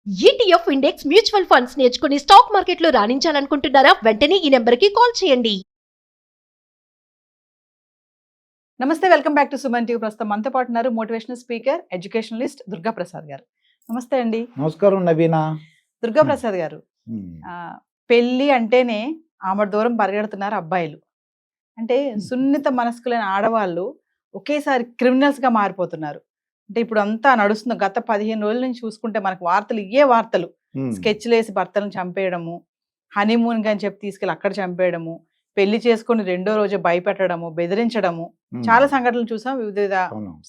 ETF index mutual funds నేర్చుకుని stock మార్కెట్లో రాణించాలనుకుంటున్నారా? వెంటనే ఈ నెంబర్కి కాల్ చేయండి. నమస్తే, welcome back to Suman TV. ప్రస్తుతం మనతో పాటు ఉన్నారు motivational speaker, educationalist Durga Prasad గారు. నమస్తే అండి. నమస్కారం నవీనా. దుర్గా ప్రసాద్ గారు, పెళ్ళి అంటేనే ఆమె దూరం పరిగెడుతున్నారు అబ్బాయిలు. అంటే సున్నిత మనస్కులైన ఆడవాళ్ళు ఒకేసారి క్రిమినల్స్ గా మారిపోతున్నారు. అంటే ఇప్పుడు అంతా నడుస్తుంది. గత 15 రోజుల నుంచి చూసుకుంటే మనకు వార్తలు ఇవే వార్తలు. స్కెచ్లు వేసి భర్తలను చంపేయడము, హనీమూన్ అని చెప్పి తీసుకెళ్ళి అక్కడ చంపేయడము, పెళ్లి చేసుకుని రెండో రోజు భయపెట్టడము, బెదిరించడము, చాలా సంఘటనలు చూసాం వివిధ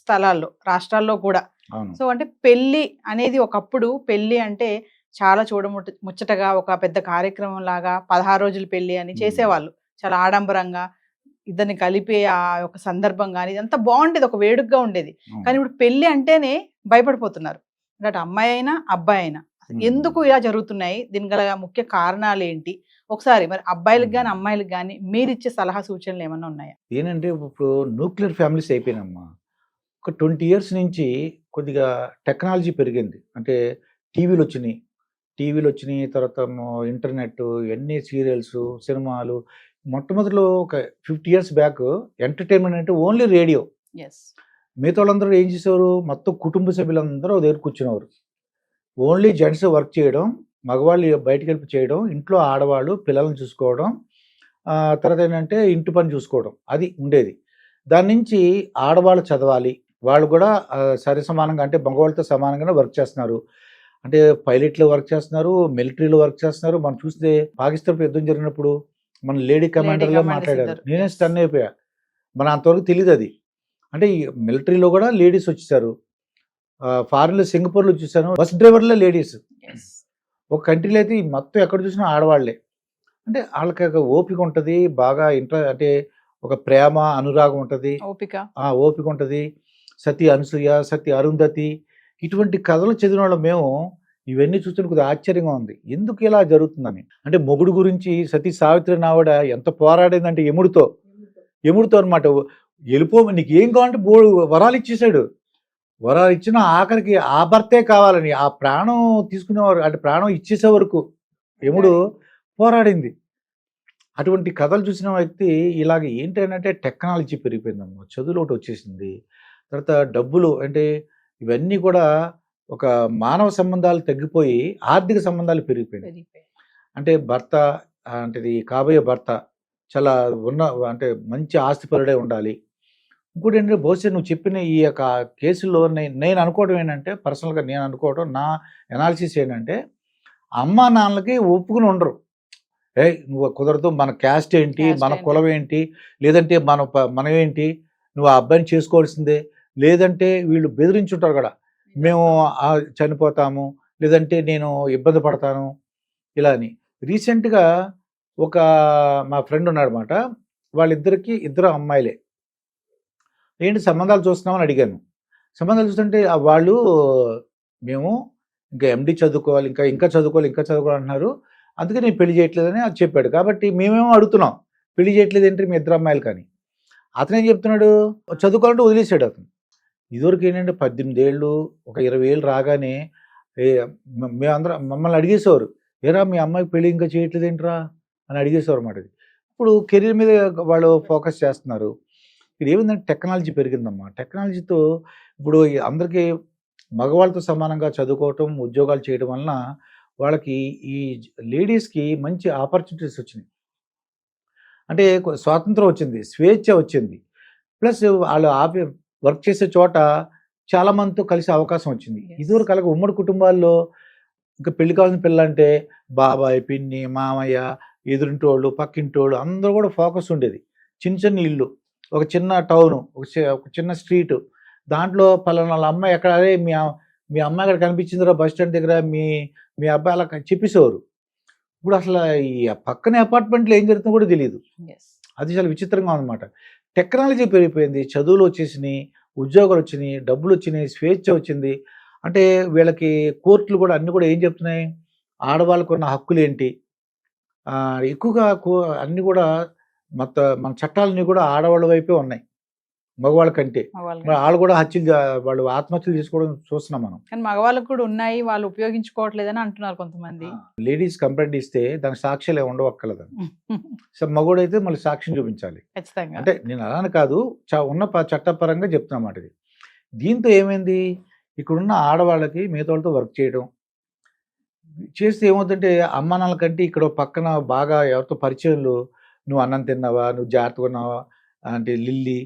స్థలాల్లో, రాష్ట్రాల్లో కూడా. సో అంటే పెళ్లి అనేది ఒకప్పుడు పెళ్లి అంటే చాలా ముచ్చటగా ఒక పెద్ద కార్యక్రమం లాగా 16 రోజుల పెళ్లి అని చేసేవాళ్ళు. చాలా ఆడంబరంగా ఇద్దరిని కలిపే ఆ ఒక సందర్భం కానీ ఇదంతా బాగుండేది, ఒక వేడుకగా ఉండేది. కానీ ఇప్పుడు పెళ్లి అంటేనే భయపడిపోతున్నారు. అంటే అమ్మాయి అయినా అబ్బాయి అయినా. ఎందుకు ఇలా జరుగుతున్నాయి? దీని గల ముఖ్య కారణాలు ఏంటి? ఒకసారి మరి అబ్బాయిలకు కానీ అమ్మాయిలకు కానీ మీరు ఇచ్చే సలహా సూచనలు ఏమన్నా ఉన్నాయా? ఏంటంటే ఇప్పుడు న్యూక్లియర్ ఫ్యామిలీస్ అయిపోయినమ్మా. ఒక 20 years నుంచి కొద్దిగా టెక్నాలజీ పెరిగింది. అంటే టీవీలు వచ్చినాయి, తర్వాత ఇంటర్నెట్, ఇవన్నీ సీరియల్స్, సినిమాలు. మొట్టమొదటిలో ఒక 50 years బ్యాక్ ఎంటర్టైన్మెంట్ అంటే ఓన్లీ రేడియో. మిగతా వాళ్ళందరూ ఏం చేసేవారు? మొత్తం కుటుంబ సభ్యులందరూ దగ్గర కూర్చునేవారు. ఓన్లీ జెంట్స్ వర్క్ చేయడం, మగవాళ్ళు బయటకు వెళ్ళి చేయడం, ఇంట్లో ఆడవాళ్ళు పిల్లలను చూసుకోవడం, తర్వాత ఏంటంటే ఇంటి పని చూసుకోవడం, అది ఉండేది. దాని నుంచి ఆడవాళ్ళు చదవాలి, వాళ్ళు కూడా సరి సమానంగా అంటే మగవాళ్ళతో సమానంగానే వర్క్ చేస్తున్నారు. అంటే పైలట్లు వర్క్ చేస్తున్నారు, మిలిటరీలో వర్క్ చేస్తున్నారు. మనం చూస్తే పాకిస్తాన్ యుద్ధం జరిగినప్పుడు మన లేడీ కమాండర్లో మాట్లాడారు. నేనే స్టన్ అయిపోయా. మన అంతవరకు తెలియదు అది. అంటే ఈ మిలిటరీలో కూడా లేడీస్ వచ్చేసారు. ఫారిన్లో సింగపూర్లో చూసాను, బస్ డ్రైవర్లో లేడీస్. ఒక కంట్రీలో అయితే మొత్తం ఎక్కడ చూసినా ఆడవాళ్లే. అంటే వాళ్ళకి ఓపిక ఉంటుంది, బాగా అంటే ఒక ప్రేమ అనురాగం ఉంటుంది, ఓపిక ఉంటుంది. సతీ అనసూయ, సతీ అరుంధతి, ఇటువంటి కథలు చదివిన వాళ్ళు మేము ఇవన్నీ చూస్తుంటే కొద్దిగా ఆశ్చర్యంగా ఉంది. ఎందుకు ఇలా జరుగుతుందని. అంటే మొగుడు గురించి సతీ సావిత్రి నావిడ ఎంత పోరాడిందంటే యముడితో అనమాట. వెళ్ళిపో, నీకు ఏం కావాలంటే వరాలు ఇచ్చేసాడు. వరాలు ఇచ్చిన ఆఖరికి ఆ భర్తే కావాలని ఆ ప్రాణం తీసుకునేవారు, అంటే ప్రాణం ఇచ్చేసే వరకు యముడు పోరాడింది. అటువంటి కథలు చూసిన వ్యక్తి ఇలాగ ఏంటంటే టెక్నాలజీ పెరిగిపోయిందమ్మా, చదువులు ఒకటి వచ్చేసింది, తర్వాత డబ్బులు, అంటే ఇవన్నీ కూడా ఒక మానవ సంబంధాలు తగ్గిపోయి ఆర్థిక సంబంధాలు పెరిగిపోయినాయి. అంటే భర్త అంటే కాబోయే భర్త చాలా అంటే మంచి ఆస్తిపరుడే ఉండాలి. ఇంకోటి ఏంటంటే బహుశా నువ్వు చెప్పిన ఈ యొక్క కేసుల్లో నేను అనుకోవడం ఏంటంటే, పర్సనల్గా నేను అనుకోవడం, నా ఎనాలిసిస్ ఏంటంటే, అమ్మా నాన్నలకి ఒప్పుకుని ఉండరు. నువ్వు కుదరదు, మన క్యాస్ట్ ఏంటి, మన కులం ఏంటి, లేదంటే మనం ఏంటి, నువ్వు ఆ అబ్బాయిని చేసుకోవాల్సిందే, లేదంటే వీళ్ళు బెదిరించుంటారు కూడా, మేము చనిపోతాము, లేదంటే నేను ఇబ్బంది పడతాను, ఇలా అని. రీసెంట్గా ఒక మా ఫ్రెండ్ ఉన్నాడనమాట, వాళ్ళిద్దరికి ఇద్దరు అమ్మాయిలే. ఏంటి సంబంధాలు చూస్తున్నామని అడిగాను. సంబంధాలు చూస్తుంటే వాళ్ళు మేము ఇంకా ఎండి చదువుకోవాలి, ఇంకా చదువుకోవాలి అంటున్నారు, అందుకే నేను పెళ్లి చేయట్లేదని అది చెప్పాడు. కాబట్టి మేమేమో అడుగుతున్నాం, పెళ్లి చేయట్లేదు ఏంటి మీ ఇద్దరు అమ్మాయిలు కానీ. అతను ఏం చెప్తున్నాడు, చదువుకోవాలంటే వదిలేసాడు అతను. ఇదివరకు ఏంటంటే 18 ఏళ్ళు, ఒక 20 ఏళ్ళు రాగానే మేమందరం మమ్మల్ని అడిగేసేవారు, ఏరా మీ అమ్మాయికి పెళ్లి ఇంకా చేయట్లేదు ఏంట్రా అని అడిగేసేవారు అన్నమాట. ఇప్పుడు కెరీర్ మీద వాళ్ళు ఫోకస్ చేస్తున్నారు. ఇది ఏమిందంటే టెక్నాలజీ పెరిగిందమ్మా. టెక్నాలజీతో ఇప్పుడు అందరికీ మగవాళ్ళతో సమానంగా చదువుకోవటం, ఉద్యోగాలు చేయడం వలన వాళ్ళకి ఈ లేడీస్కి మంచి ఆపర్చునిటీస్ వచ్చినాయి. అంటే స్వాతంత్రం వచ్చింది, స్వేచ్ఛ వచ్చింది, ప్లస్ వాళ్ళు వర్క్ చేసే చోట చాలా మందితో కలిసే అవకాశం వచ్చింది. ఇదివరకు అలాగే ఉమ్మడి కుటుంబాల్లో ఇంకా పెళ్లి కావాల్సిన పిల్లంటే బాబాయ్, పిన్ని, మామయ్య, ఎదురింటోళ్ళు, పక్కింటోళ్ళు అందరూ కూడా ఫోకస్ ఉండేది. చిన్న ఇల్లు, ఒక చిన్న టౌను, ఒక చిన్న స్ట్రీటు, దాంట్లో పలానా అమ్మాయి ఎక్కడ, అదే మీ అమ్మాయి అక్కడ కనిపించిందిరా బస్ స్టాండ్ దగ్గర, మీ అబ్బాయి అలా చెప్పేసేవారు. ఇప్పుడు అసలు ఈ పక్కనే అపార్ట్మెంట్లో ఏం జరుగుతుందో కూడా తెలియదు. అది చాలా విచిత్రంగా ఉందన్నమాట. టెక్నాలజీ పెరిగిపోయింది, చదువులు వచ్చేసినాయి, ఉద్యోగాలు వచ్చినాయి, డబ్బులు వచ్చినాయి, స్వేచ్ఛ వచ్చింది. అంటే వీళ్ళకి కోర్టులు కూడా అన్నీ కూడా ఏం చెప్తున్నాయి, ఆడవాళ్ళకు ఉన్న హక్కులు ఏంటి, ఎక్కువగా అన్నీ కూడా మన చట్టాలన్నీ కూడా ఆడవాళ్ళ వైపే ఉన్నాయి. మగవాళ్ళ కంటే. మగవాళ్ళకి. మరి వాళ్ళు కూడా వాళ్ళు ఆత్మహత్యలు చేసుకోవడం చూస్తున్నాం మనం. కానీ మగవాళ్ళకి కూడా ఉన్నాయి, వాళ్ళు ఉపయోగించుకోవట్లేదని అంటున్నారు కొంతమంది. లేడీస్ కంప్లైంట్ ఇస్తే దానికి సాక్ష్యాలు ఏమి ఉండవక్కర్లేదు. సో మగవాడైతే మళ్ళీ సాక్ష్యం చూపించాలి. ఖచ్చితంగా. అంటే నేను అలానే కాదు, ఉన్న చట్టపరంగా చెప్తున్నమాట ఇది. దీంతో ఏమైంది, ఇక్కడున్న ఆడవాళ్ళకి మిగతా వాళ్ళతో వర్క్ చేయడం చేస్తే ఏమవుతుందంటే అమ్మ నాన్నల కంటే ఇక్కడ పక్కన బాగా ఎవరితో పరిచయంలో నువ్వు అన్నం తిన్నావా, నువ్వు జాగ్రత్తగా ఉన్నావా అంటే లిల్లీ,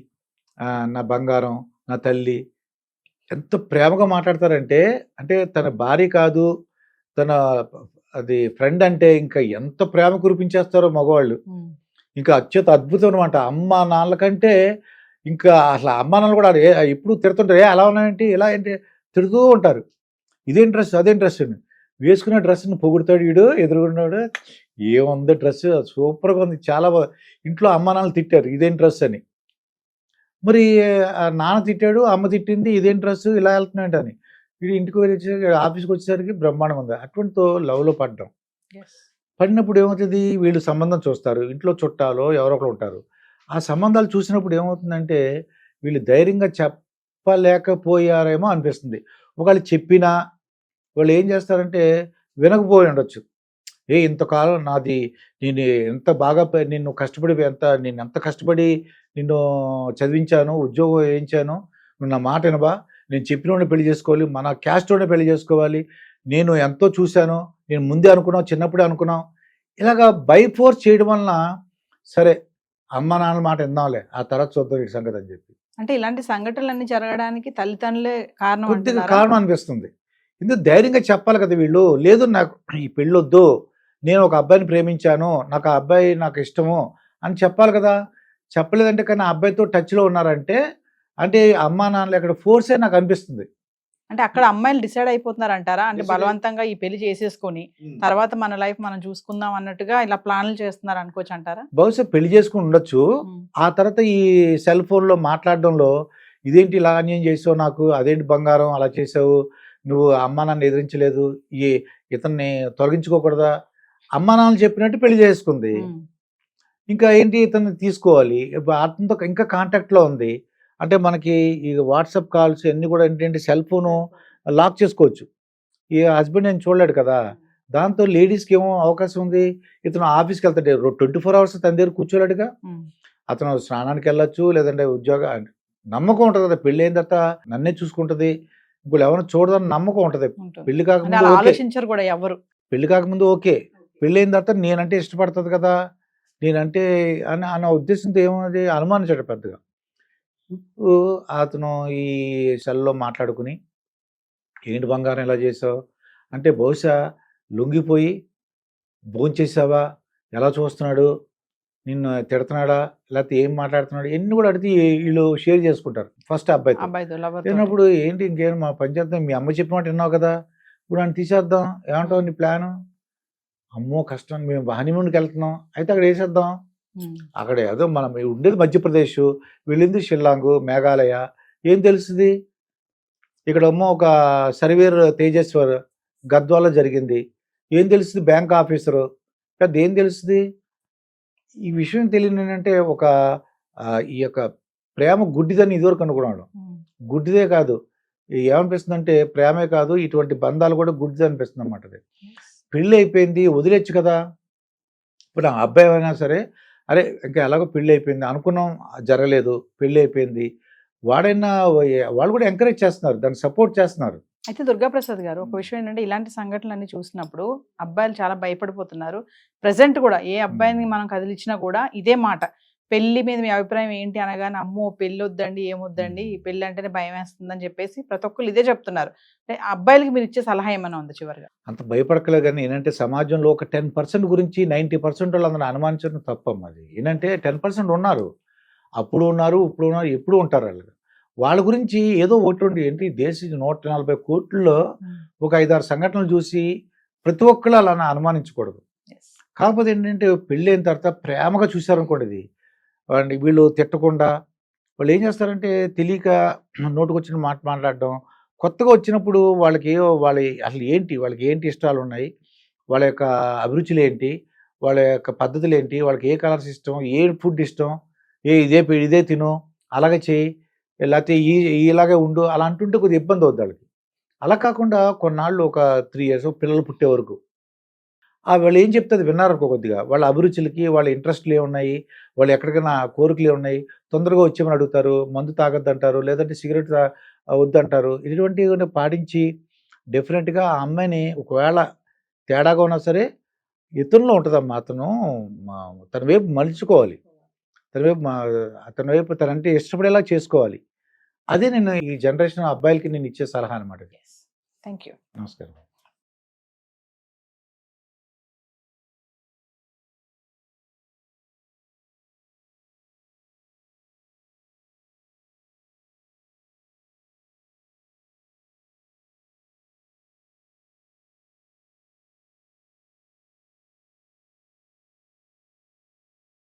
నా బంగారం, నా తల్లి, ఎంత ప్రేమగా మాట్లాడతారంటే, అంటే తన భార్య కాదు తన అది ఫ్రెండ్ అంటే ఇంకా ఎంత ప్రేమ కురిపించేస్తారో మగవాళ్ళు. ఇంకా అత్యంత అద్భుతం అనమాట. అమ్మ నాన్నల కంటే ఇంకా అసలు అమ్మ నాన్నలు కూడా ఎప్పుడు తిడుతుంటారు, అలా ఉన్నాయంటే ఇలా ఏంటి తిడుతూ ఉంటారు. ఇదేం డ్రెస్ అదేం డ్రెస్ అని వేసుకున్న డ్రెస్ని పొగుడుతాడు వీడు, ఎదురుగున్నాడు ఏముంది డ్రెస్ సూపర్గా ఉంది చాలా ఇంట్లో అమ్మ నాన్నలు తిట్టారు ఇదేం డ్రెస్ అని, మరి నాన్న తిట్టాడు అమ్మ తిట్టింది ఇదేం డ్రెస్ ఇలా వెళ్తున్నాడు అని, వీడు ఇంటికి వచ్చేసరికి ఆఫీస్కి వచ్చేసరికి బ్రహ్మాండంగా ఉంది. అటువంటితో లవ్లో పడినప్పుడు ఏమవుతుంది, వీళ్ళు సంబంధం చూస్తారు, ఇంట్లో చుట్టాలో ఎవరో ఒకరు ఉంటారు. ఆ సంబంధాలు చూసినప్పుడు ఏమవుతుందంటే వీళ్ళు ధైర్యంగా చెప్పలేకపోయారేమో అనిపిస్తుంది. ఒకవేళ చెప్పినా వాళ్ళు ఏం చేస్తారంటే వినకపోయి ఉండొచ్చు. ఇంతకాలం నాది నేను ఎంత బాగా నిన్ను కష్టపడి నేను ఎంత కష్టపడి నిన్ను చదివించాను, ఉద్యోగం వేయించాను, నువ్వు నా మాట వినబా, నేను చెప్పినోడిని పెళ్లి చేసుకోవాలి, మన క్యాస్ట్లోనే పెళ్లి చేసుకోవాలి, నేను ఎంతో చూశాను, నేను ముందే అనుకున్నాం, చిన్నప్పుడే అనుకున్నాం, ఇలాగా బై ఫోర్స్ చేయడం వలన సరే అమ్మ నాన్న మాట విందాంలే ఆ తర్వాత చూద్దాం ఈ సంగతి అని చెప్పి. అంటే ఇలాంటి సంఘటనలన్నీ జరగడానికి తల్లిదండ్రులే కొద్దిగా కారణం అనిపిస్తుంది. ఇందుకు ధైర్యంగా చెప్పాలి కదా వీళ్ళు, లేదు నాకు ఈ పెళ్ళొద్దు, నేను ఒక అబ్బాయిని ప్రేమించాను, నాకు ఆ అబ్బాయి నాకు ఇష్టము అని చెప్పాలి కదా. చెప్పలేదంటే కానీ ఆ అబ్బాయితో టచ్లో ఉన్నారంటే అంటే అమ్మా నాన్నలు ఎక్కడ ఫోర్సే నాకు అనిపిస్తుంది. అంటే అక్కడ అమ్మాయిలు డిసైడ్ అయిపోతున్నారు అంటారా, అంటే బలవంతంగా ఈ పెళ్లి చేసేసుకొని తర్వాత మన లైఫ్ మనం చూసుకుందాం అన్నట్టుగా ఇలా ప్లాన్లు చేస్తున్నారు అనుకోవచ్చు అంటారా? బహుశా పెళ్లి చేసుకుని ఉండొచ్చు, ఆ తర్వాత ఈ సెల్ ఫోన్లో మాట్లాడడంలో ఇదేంటి ఇలా అన్యాయం చేసావు నాకు, అదేంటి బంగారం అలా చేసావు, నువ్వు అమ్మా నాన్న ఎదిరించలేదు, ఇతన్ని తొలగించుకోకూడదా, అమ్మా నాన్న చెప్పినట్టు పెళ్లి చేసుకుంది, ఇంకా ఏంటి ఇతన్ని తీసుకోవాలి, అతనితో ఇంకా కాంటాక్ట్లో ఉంది. అంటే మనకి ఈ వాట్సాప్ కాల్స్ అన్నీ కూడా ఏంటంటే సెల్ ఫోను లాక్ చేసుకోవచ్చు, ఈ హస్బెండ్ నేను చూడలేడు కదా. దాంతో లేడీస్కి ఏమో అవకాశం ఉంది, ఇతను ఆఫీస్కి వెళ్తాడు 24 hours తన దగ్గర కూర్చోలేడుగా, అతను స్నానానికి వెళ్ళొచ్చు, లేదంటే నమ్మకం ఉంటుంది కదా, పెళ్ళి అయిన తర్వాత నన్నే చూసుకుంటుంది, ఇంకోళ్ళు ఎవరైనా చూడదని నమ్మకం ఉంటుంది. పెళ్లి కాకముందు ఆలోచించారు కూడా ఎవరు, పెళ్లి కాకముందు ఓకే, పెళ్ళి అయిన తర్వాత నేనంటే ఇష్టపడుతుంది కదా, నేనంటే అన్న ఉద్దేశంతో ఏమన్నది అనుమానించాడు పెద్దగా. ఇప్పుడు అతను ఈ సెల్లో మాట్లాడుకుని ఏంటి బంగారం ఎలా చేసావు అంటే బహుశా లొంగిపోయి భోంచేసావా, ఎలా చూస్తున్నాడు, నిన్ను తిడుతున్నాడా, లేకపోతే ఏం మాట్లాడుతున్నాడు, ఎన్ని కూడా అడిగి వీళ్ళు షేర్ చేసుకుంటారు ఫస్ట్ అబ్బాయితో. లేనప్పుడు ఏంటి ఇంకేం మా పంచాయతీ మీ అమ్మ చెప్పినట్టు విన్నావు కదా, ఇప్పుడు నన్ను తీసేద్దాం, ఏమంటావు నీ ప్లాను, అమ్మో కష్టం, మేము హనీమూన్కి వెళ్తున్నాం, అయితే అక్కడ వేసేద్దాం, అక్కడ ఏదో మనం ఉండేది మధ్యప్రదేశ్, వెళ్ళింది షిల్లాంగ్, మేఘాలయ, ఏం తెలుస్తుంది, ఇక్కడ అమ్మో ఒక సర్వేర్ తేజేశ్వర్ గద్వాలో జరిగింది, ఏం తెలుస్తుంది, బ్యాంక్ ఆఫీసరు పెద్ద ఏం తెలుస్తుంది. ఈ విషయం తెలియని ఏంటంటే ఈ యొక్క ప్రేమ గుడ్డిదని ఇదివరకు అనుకున్నాడు, గుడ్డిదే కాదు, ఏమనిపిస్తుంది అంటే ప్రేమే కాదు ఇటువంటి బంధాలు కూడా గుడ్డిదే అనిపిస్తుంది అన్నమాట. అది పెళ్ళి అయిపోయింది వదిలేచ్చు కదా, ఇప్పుడు ఆ అబ్బాయి అయినా సరే అరే ఇంకా ఎలాగో పెళ్ళి అయిపోయింది అనుకున్నాం, జరగలేదు, పెళ్ళి అయిపోయింది, వాళ్ళు కూడా ఎంకరేజ్ చేస్తున్నారు, దాన్ని సపోర్ట్ చేస్తున్నారు. అయితే దుర్గాప్రసాద్ గారు ఒక విషయం ఏంటంటే ఇలాంటి సంఘటనలన్నీ చూసినప్పుడు అబ్బాయిలు చాలా భయపడిపోతున్నారు. ప్రజెంట్ కూడా ఏ అబ్బాయిని మనం కదిలిచ్చినా కూడా ఇదే మాట, పెళ్లి మీద మీ అభిప్రాయం ఏంటి అనగానే అమ్మో పెళ్ళి వద్దండి, ఏమొద్దండి, పెళ్లి అంటేనే భయం వేస్తుందని చెప్పేసి ప్రతి ఒక్కరు ఇదే చెప్తున్నారు. అంటే అబ్బాయిలకి మీరు ఇచ్చే సలహా ఏమైనా ఉంది చివరిగా? అంత భయపడకలేదు కానీ ఏంటంటే సమాజంలో ఒక 10% గురించి 90% వాళ్ళందరూ అనుమానించడం తప్పమ్మా. అది ఏంటంటే 10% ఉన్నారు, అప్పుడు ఉన్నారు, ఇప్పుడు ఉన్నారు, ఎప్పుడు ఉంటారు వాళ్ళు. వాళ్ళ గురించి ఏదో ఒకటి ఏంటి దేశం 140 కోట్లలో ఒక 5-6 సంఘటనలు చూసి ప్రతి ఒక్కళ్ళు అలా అనుమానించకూడదు. కాకపోతే ఏంటంటే పెళ్ళి అయిన తర్వాత ప్రేమగా చూశారనుకోండి, ఇది వీళ్ళు తిట్టకుండా వాళ్ళు ఏం చేస్తారంటే తెలియక నోటుకొచ్చిన మాట మాట్లాడడం, కొత్తగా వచ్చినప్పుడు వాళ్ళకి అసలు వాళ్ళకి ఏంటి ఇష్టాలు ఉన్నాయి, వాళ్ళ యొక్క అభిరుచులు ఏంటి, వాళ్ళ యొక్క పద్ధతులు ఏంటి, వాళ్ళకి ఏ కలర్స్ ఇష్టం, ఏ ఫుడ్ ఇష్టం, ఇదే తిను, అలాగే చేయి, లేకపోతే ఇలాగే ఉండు అలా అంటుంటే కొద్దిగా ఇబ్బంది అవుద్ది వాళ్ళకి. అలా కాకుండా కొన్నాళ్ళు ఒక 3 ఇయర్స్ పిల్లలు పుట్టే వరకు వాళ్ళు ఏం చెప్తే అది విన్నారనుకో కొద్దిగా వాళ్ళ అభిరుచులకి వాళ్ళ ఇంట్రెస్ట్లు ఏమున్నాయి, వాళ్ళు ఎక్కడికైనా కోరికలు ఏమున్నాయి, తొందరగా వచ్చేమని అడుగుతారు, మందు తాగొద్దంటారు, లేదంటే సిగరెట్ వద్దంటారు. ఇటువంటివి పాటించి డెఫినెట్గా ఆ అమ్మాయిని ఒకవేళ తేడాగా ఉన్నా సరే ఇతరులో ఉంటుందమ్మా. తన వైపు మలుచుకోవాలి, తన వైపు తనంటే ఇష్టపడేలా చేసుకోవాలి. అదే నేను ఈ జనరేషన్ అబ్బాయిలకి నేను ఇచ్చే సలహా అనమాట. Thank you. నమస్కారం.